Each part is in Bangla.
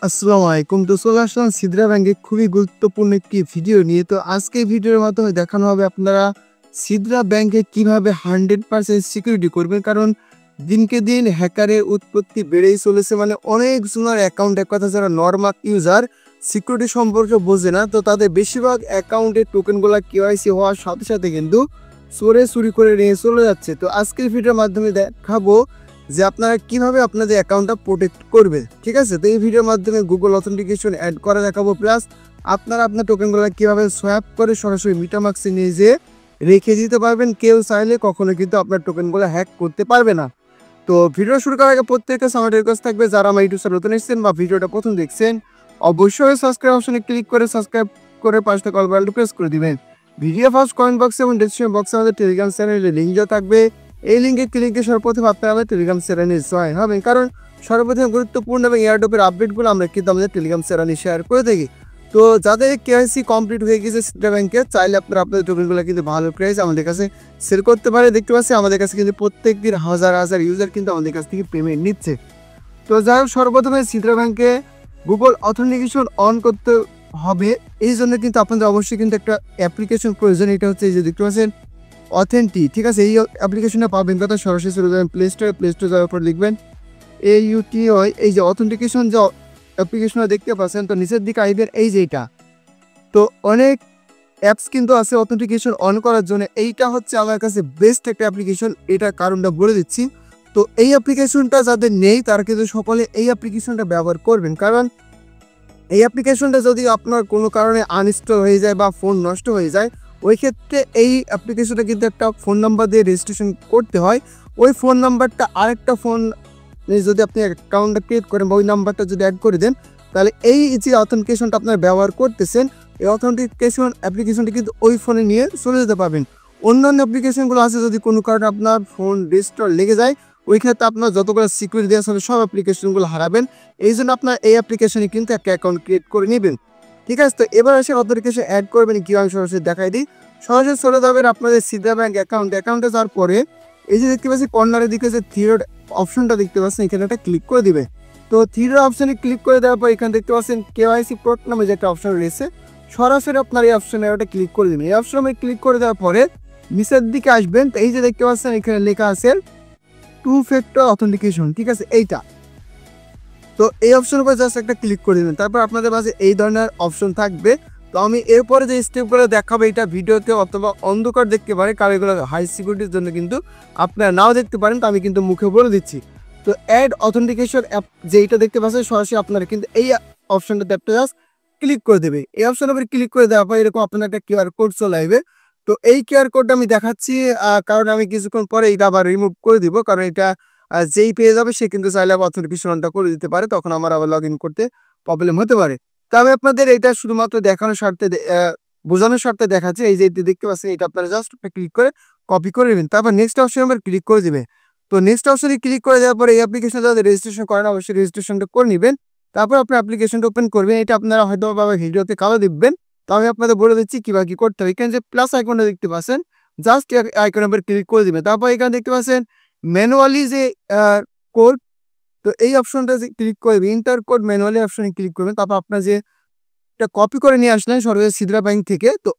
আসসালামু আলাইকুম। তো চলে আসলাম সিদরা ব্যাংকে খুবই গুরুত্বপূর্ণ একটি ভিডিও নিয়ে। তো আজকে এই ভিডিওর মাধ্যমে দেখানো হবে আপনারা সিদরা ব্যাংকে কিভাবে 100% সিকিউরিটি করবেন। কারণ দিনকে দিন হ্যাকারের উৎপত্তি বেড়েই চলেছে। মানে অনেক জনের অ্যাকাউন্ট, এক কথা যারা নর্মাল ইউজার সিকিউরিটি সম্পর্কে বোঝে না, তো তাদের বেশিরভাগ অ্যাকাউন্টের টোকেনগুলো কেওয়াইসি হওয়ার সাথে সাথে কিন্তু চুরি করে নিয়ে চলে যাচ্ছে। তো আজকের ভিডিওর মাধ্যমে দেখাবো যে আপনারা কিভাবে আপনাদের অ্যাকাউন্টটা প্রোটেক্ট করবে। ঠিক আছে, তো এই ভিডিওর মাধ্যমে গুগল অথেন্টিকেশন অ্যাড করে দেখাবো, প্লাস আপনারা আপনার টোকেনগুলো কিভাবে সোয়াপ করে সরাসরি মিটামাক্সে নিয়ে যেয়ে রেখে দিতে পারবেন। কেউ চাইলে কখনো কিন্তু আপনার টোকেনগুলো হ্যাক করতে পারবে না। তো ভিডিও শুরু করার আগে প্রত্যেকের কাছে আমার রিকোয়েস্ট থাকবে, যারা আমার ইউটিউব চ্যানেল নতুন এসেছেন বা ভিডিওটা প্রথম দেখছেন, অবশ্যই সাবস্ক্রাইব অপশনে ক্লিক করে সাবস্ক্রাইব করে পাশে কল বেলটা প্রেস করে দিবেন। ভিডিও ফার্স্ট কমেন্ট বক্সে এবং ডেসক্রিপশন বক্সে আমাদের টেলিগ্রাম চ্যানেলের লিঙ্ক দেওয়া থাকবে। এই লিঙ্কে ক্লিক দিয়ে সর্বপ্রথম আপনারা আমাদের টেলিগ্রাম চ্যানেলে জয়েন হবেন, কারণ সর্বপ্রথম গুরুত্বপূর্ণ এবং এয়ারড্রপের আপডেটগুলো আমরা কিন্তু আমাদের টেলিগ্রাম চ্যানেলে শেয়ার করে থাকি। তো যাদের কেওয়াইসি কমপ্লিট হয়ে গেছে সিদরা ব্যাংকে, চাইলে আপনারা আপনাদের টোকেনগুলো কিন্তু ভালো প্রাইস আমাদের কাছে সেল করতে পারে। দেখতে পাচ্ছি আমাদের কাছে কিন্তু প্রত্যেক দিন হাজার হাজার ইউজার কিন্তু আমাদের কাছ থেকে পেমেন্ট নিচ্ছে। তো যাই হোক, সর্বপ্রথমে সিদরা ব্যাংকে গুগল অথেন্টিকেশন অন করতে হবে। এই জন্য কিন্তু আপনাদের অবশ্যই কিন্তু একটা অ্যাপ্লিকেশন প্রয়োজন। এটা হচ্ছে এই যে দেখতে পাচ্ছেন অথেন্টি। ঠিক আছে, এই অ্যাপ্লিকেশনটা পাবেন কথা সরাসরি চলে যাবেন প্লে স্টোরে যাওয়ার পর লিখবেন AUTI, এই যে অথেন্টিকেশন যে অ্যাপ্লিকেশনটা দেখতে পাচ্ছেন, তো নিচের দিকে আসবেন এই যে এটা। তো অনেক অ্যাপস কিন্তু আছে অথেন্টিকেশন অন করার জন্য, এইটা হচ্ছে আমার কাছে বেস্ট একটা অ্যাপ্লিকেশন। এটা কারণটা বলে দিচ্ছি। তো এই অ্যাপ্লিকেশনটা যাদের নেই তারা কিন্তু সকলে এই অ্যাপ্লিকেশনটা ব্যবহার করবেন, কারণ এই অ্যাপ্লিকেশনটা যদি আপনার কোনো কারণে আনইনস্টল হয়ে যায় বা ফোন নষ্ট হয়ে যায়, ওই ক্ষেত্রে এই অ্যাপ্লিকেশনটা কিন্তু একটা ফোন নাম্বার দিয়ে রেজিস্ট্রেশন করতে হয়। ওই ফোন নাম্বারটা আরেকটা ফোন যদি আপনি অ্যাকাউন্টটা ক্রিয়েট করেন বা ওই নাম্বারটা যদি অ্যাড করে দেন, তাহলে এই যে অথেন্টিকেশনটা আপনারা ব্যবহার করতেছেন, এই অথেন্টিকেশন অ্যাপ্লিকেশনটি কিন্তু ওই ফোনে নিয়ে চলে যেতে পারবেন। অন্যান্য অ্যাপ্লিকেশনগুলো আছে যদি কোনো কারণে আপনার ফোন রেজিস্টার লেগে যায়, ওই ক্ষেত্রে আপনার যতগুলো সিকিউরিটি দেওয়া হবে সব অ্যাপ্লিকেশনগুলো হারাবেন। এই জন্য আপনার এই অ্যাপ্লিকেশনে কিন্তু একটা অ্যাকাউন্ট ক্রিয়েট করে নেবেন। ঠিক আছে, তো এবার এসে অথেন্টিকেশন অ্যাড করবেন কীভাবে সরাসরি দেখাই দিই। সরাসরি চলে যাবেন আপনাদের সিদরা ব্যাংক অ্যাকাউন্টে যাওয়ার পরে এই যে দেখতে পাচ্ছি কর্নারের দিকে যে থ্রি ডট অপশনটা দেখতে পাচ্ছেন, এখানে একটা ক্লিক করে দিবে। তো থ্রি ডট অপশনে ক্লিক করে দেওয়ার পর এখানে দেখতে পাচ্ছেন কেওয়াইসি প্রোটেক্ট নামে যে একটা অপশন রয়েছে, সরাসরি আপনার এই অপশনে একটা ক্লিক করে দিবেন। এই অপশনে ক্লিক করে দেওয়ার পরে নিচের দিকে আসবেন, তো এই যে দেখতে পাচ্ছেন এখানে লেখা আছে টু ফ্যাক্টর অথেন্টিকেশন। ঠিক আছে, এইটা। তো এই অপশনের উপর জাস্ট একটা ক্লিক করে দেবেন, তারপর আপনাদের মাঝে এই ধরনের অপশন থাকবে। তো আমি এরপরে যে স্টেপগুলো দেখাবো এটা ভিডিওতে অথবা অন্ধকার দেখতে পারে, কারণ এগুলো হাই সিকিউরিটির জন্য কিন্তু আপনারা নাও দেখতে পারেন, তো আমি কিন্তু মুখে বলে দিচ্ছি। তো অ্যাড অথেন্টিকেশন অ্যাপ যেটা দেখতে পাচ্ছেন, সরাসরি আপনারা কিন্তু এই অপশনটাতে একটা জাস্ট ক্লিক করে দেবে। এই অপশনের উপরে ক্লিক করে দেওয়ার পর এরকম আপনার একটা কিউআর কোড চলে আসবে। তো এই কিউআর কোডটা আমি দেখাচ্ছি, কারণ আমি কিছুক্ষণ পরে এটা আবার রিমুভ করে দিব, কারণ এটা যেই পেয়ে যাবে সে কিন্তু চাইলে আবার অথেন্টিকেশন অনটা করে দিতে পারে, তখন আমার আবার লগ ইন করতে প্রবলেম হতে পারে। তো আমি আপনাদের এটা শুধুমাত্র দেখানোর স্বার্থে বোঝানোর স্বার্থে দেখাচ্ছি। এই যে দেখতে পাচ্ছেন, এটা আপনারা জাস্ট ক্লিক করে কপি করে নেবেন, তারপর নেক্সট অপশন আবার ক্লিক করে দিবে। তো নেক্সট অপশনে ক্লিক করে দেওয়ার পরে এই অ্যাপ্লিকেশন যাদের রেজিস্ট্রেশন করেন অবশ্যই রেজিস্ট্রেশনটা করে নেবেন। তারপর আপনার অ্যাপ্লিকেশনটা ওপেন করবেন। এটা আপনারা হয়তো বা ভিডিওতে কালো দেখবেন, তো আমি আপনাদের বলে দিচ্ছি কীভাবে কী করতে হবে। এখানে যে প্লাস আইকনটা দেখতে পাচ্ছেন, জাস্ট আইকনের উপর ক্লিক করে দিবেন। তারপর এখানে দেখতে পাচ্ছেন ম্যানুয়ালি যে কোড, তো এই অপশনটা ক্লিক করবেন, ইন্টার কোড ম্যানুয়ালি অপশনে ক্লিক করবেন। তারপর আপনার যে এটা কপি করে নিয়ে আসলেন সরাসরি সিদরা ব্যাংক থেকে, তো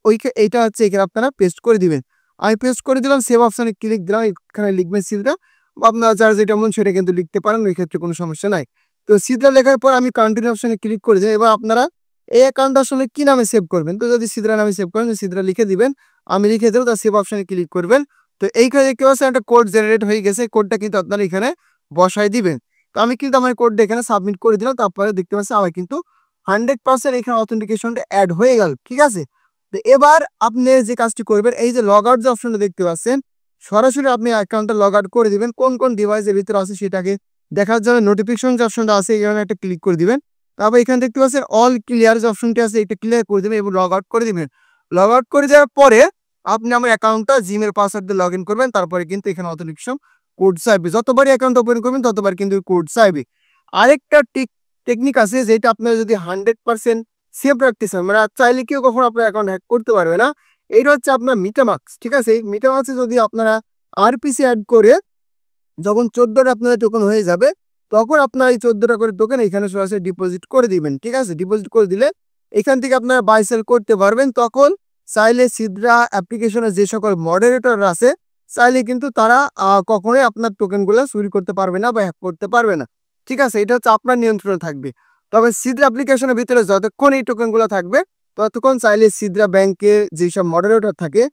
এইটা হচ্ছে এখানে আপনারা পেস্ট করে দিবেন। আমি পেস্ট করে দিলাম, সেভ অপশনে ক্লিক দিলাম, এখানে লিখবেন সিদরা, বা আপনারা যার যেটা মন সেটা কিন্তু লিখতে পারেন, ওই ক্ষেত্রে কোনো সমস্যা নাই। তো সিদরা লেখার পর আমি কন্টিনিউ অপশনে ক্লিক করে দিই। এবার আপনারা এই অ্যাকাউন্ট আসলে কি নামে সেভ করবেন, তো যদি সিদরা নামে সেভ করেন সিদরা লিখে দিবেন, আমি লিখে দেবো, তার সেভ অপশনে ক্লিক করবেন। তো এইখানে দেখতে পাচ্ছেন একটা কোড জেনারেট হয়ে গেছে, কোডটা কিন্তু আপনারা এখানে বসাই দিবেন। তো আমি কিন্তু আমার কোডটা এখানে সাবমিট করে দিলাম, তারপরে দেখতে পাচ্ছেন আমার কিন্তু 100% এখানে অথেন্টিকেশনটা অ্যাড হয়ে গেল। ঠিক আছে, তো এবার আপনি যে কাজটি করবেন, এই যে লগ আউট যে অপশনটা দেখতে পাচ্ছেন, সরাসরি আপনি অ্যাকাউন্টটা লগ আউট করে দিবেন। কোন কোন ডিভাইসের ভিতরে আছে সেটাকে দেখার জন্য নোটিফিকেশন যে অপশনটা আছে এখানে একটা ক্লিক করে দিবেন। তারপর এখানে দেখতে পাচ্ছেন অল ক্লিয়ার যে অপশনটি আছে এটা ক্লিয়ার করে দিবেন এবং লগ আউট করে দিবেন। লগ আউট করে যাওয়ার পরে আপনি আমার অ্যাকাউন্টটা জিমেল পাসওয়ার্ড দিয়ে লগ ইন করবেন। তারপরে কিন্তু এখানে অথেন্টিকেশন কোড চাইবে, যতবারই অ্যাকাউন্ট ওপেন করবেন ততবার কিন্তু কোড চাইবে। আরেকটা টেকনিক আছে যেটা আপনারা যদি 100% সেভ রাখতে চান, মানে চাইলে কেউ কখনো আপনার অ্যাকাউন্ট হ্যাক করতে পারবে না, এইটা হচ্ছে আপনার মিটামাক্স। ঠিক আছে, এই মিটামাক্সে যদি আপনারা আরপিসি অ্যাড করে যখন 14টা আপনাদের টোকেন হয়ে যাবে, তখন আপনার এই 14টা করে টোকেন এখানে সরাসরি ডিপোজিট করে দিবেন। ঠিক আছে? ডিপোজিট করে দিলে এখান থেকে আপনারা বাই সেল করতে পারবেন। তখন চাইলে সিদ্রা অ্যাপ্লিকেশনের যে সকল মডারেটর আছে চাইলে কিন্তু তারা কখনোই আপনার টোকেনগুলো চুরি করতে পারবে না বা হ্যাক করতে পারবে না। ঠিক আছে? এটা হচ্ছে আপনার নিয়ন্ত্রণে থাকবে। তবে সিদ্রা অ্যাপ্লিকেশনের ভিতরে যতক্ষণ এই টোকেনগুলো থাকবে ততক্ষণ চাইলে সিদ্রা ব্যাংকে যেসব মডারেটর থাকে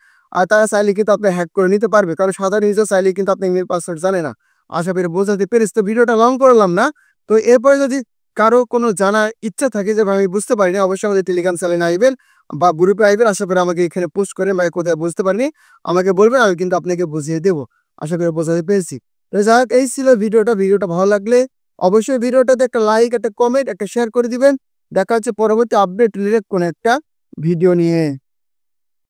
তারা চাইলে কিন্তু আপনি হ্যাক করে নিতে পারবে। কারণ সাধারণ ইউজার চাইলে কিন্তু আপনি ইমেল পাসওয়ার্ড জানে না। আশা করি বোঝাতে পেরেছি। তো ভিডিওটা লং করলাম না। তো এরপরে যদি কারো কোনো জানার ইচ্ছা থাকে যে ভাই আমি বুঝতে পারিনি, অবশ্যই আমাদের টেলিগ্রাম চ্যানেলে আইবেন বা গ্রুপে আইবেন। আশা করি আমাকে এখানে পোস্ট করেন ভাই কোথায় বুঝতে পারিনি আমাকে বলবেন, আমি কিন্তু আপনাকে বুঝিয়ে দেবো। আশা করি বোঝাতে পেরেছি। তো যাই হোক, এই ছিল ভিডিওটা ভালো লাগলে অবশ্যই ভিডিওটাতে একটা লাইক, একটা কমেন্ট, একটা শেয়ার করে দিবেন। দেখা হচ্ছে পরবর্তী আপডেট রিলেটেড কোনো একটা ভিডিও নিয়ে।